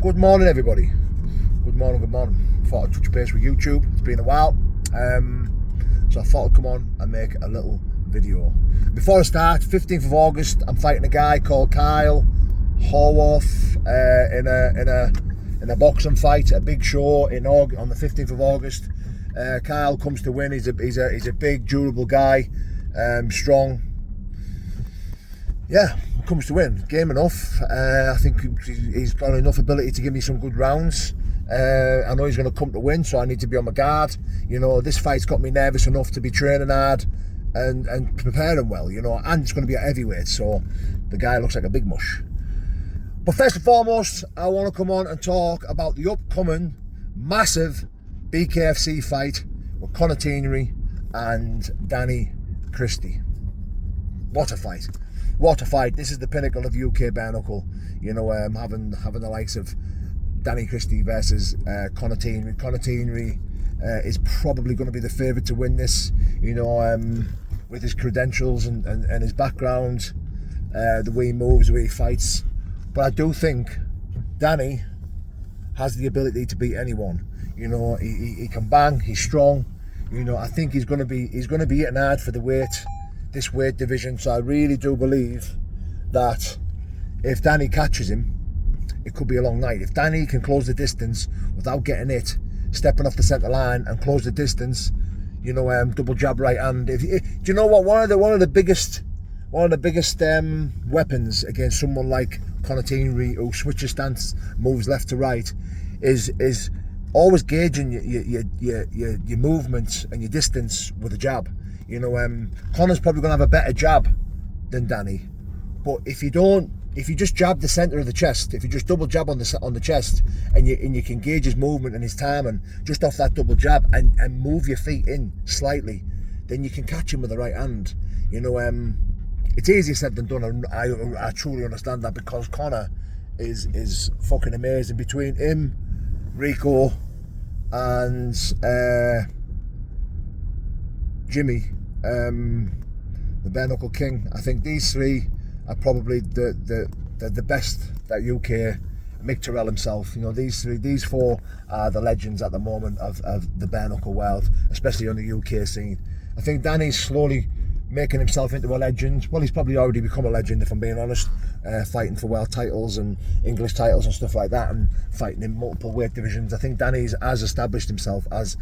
Good morning, everybody. Good morning, good morning. Thought I'd touch base with YouTube. It's been a while. So I thought I'd come on and make a little video. Before I start, 15th of August, I'm fighting a guy called Kyle Horwath in a boxing fight, a big show on the 15th of August. Kyle comes to win. He's a big, durable guy, strong. Yeah, comes to win. Game enough. I think he's got enough ability to give me some good rounds. I know he's going to come to win, so I need to be on my guard. You know, this fight's got me nervous enough to be training hard and preparing well, you know, and it's going to be at heavyweight, so the guy looks like a big mush. But first and foremost, I want to come on and talk about the upcoming massive BKFC fight with Tiernery and Christie. What a fight. What a fight. This is the pinnacle of UK bare knuckle. You know, having the likes of Christie versus Tiernery. Tiernery is probably going to be the favourite to win this, you know, with his credentials and his background, the way he moves, the way he fights. But I do think Danny has the ability to beat anyone. You know, he can bang, he's strong. You know, I think he's going to be hitting hard for this weight division. So I really do believe that if Danny catches him, it could be a long night. If Danny can close the distance without getting it, stepping off the centre line and close the distance, you know, double jab right hand. Do you know what? One of the biggest weapons against someone like Tiernery, who switches stance, moves left to right, is always gauging your movements and your distance with a jab. You know, Conor's probably going to have a better jab than Danny, but if you just jab the centre of the chest, if you just double jab on the chest, and you can gauge his movement and his timing just off that double jab and move your feet in slightly, then you can catch him with the right hand. You know, it's easier said than done, and I truly understand that, because Conor is fucking amazing. Between him, Rico, and Jimmy, the bare knuckle king, I think these three are probably the best that UK. Mick Terrell himself, you know, these four are the legends at the moment of the bare knuckle world, especially on the UK scene. I think Danny's slowly making himself into a legend. Well, he's probably already become a legend, if I'm being honest, fighting for world titles and English titles and stuff like that, and fighting in multiple weight divisions. I think Danny has established himself as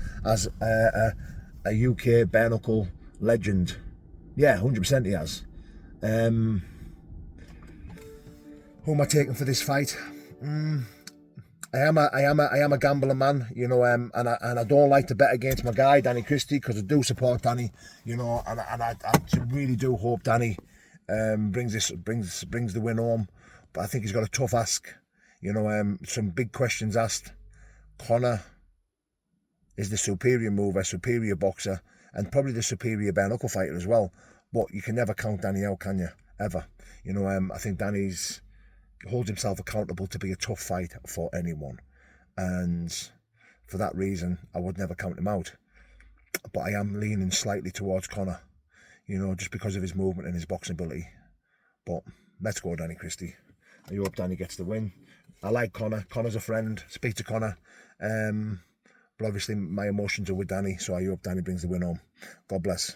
a UK bare knuckle legend. Yeah, 100% he has. Who am I taking for this fight? I am a gambling man, you know, and I don't like to bet against my guy Christie, because I do support Danny, you know, and I really do hope Danny brings the win home. But I think he's got a tough ask, you know. Some big questions asked. Conor is the superior mover, superior boxer, and probably the superior bare knuckle fighter as well. But you can never count Danny out, can you? Ever. You know, I think Danny's holds himself accountable to be a tough fight for anyone, and for that reason I would never count him out. But I am leaning slightly towards Conor, you know, just because of his movement and his boxing ability. But let's go Christie. I hope Danny gets the win. I like Conor. Conor's a friend. Speak to Conor, but obviously my emotions are with Danny, so I hope Danny brings the win home. God bless.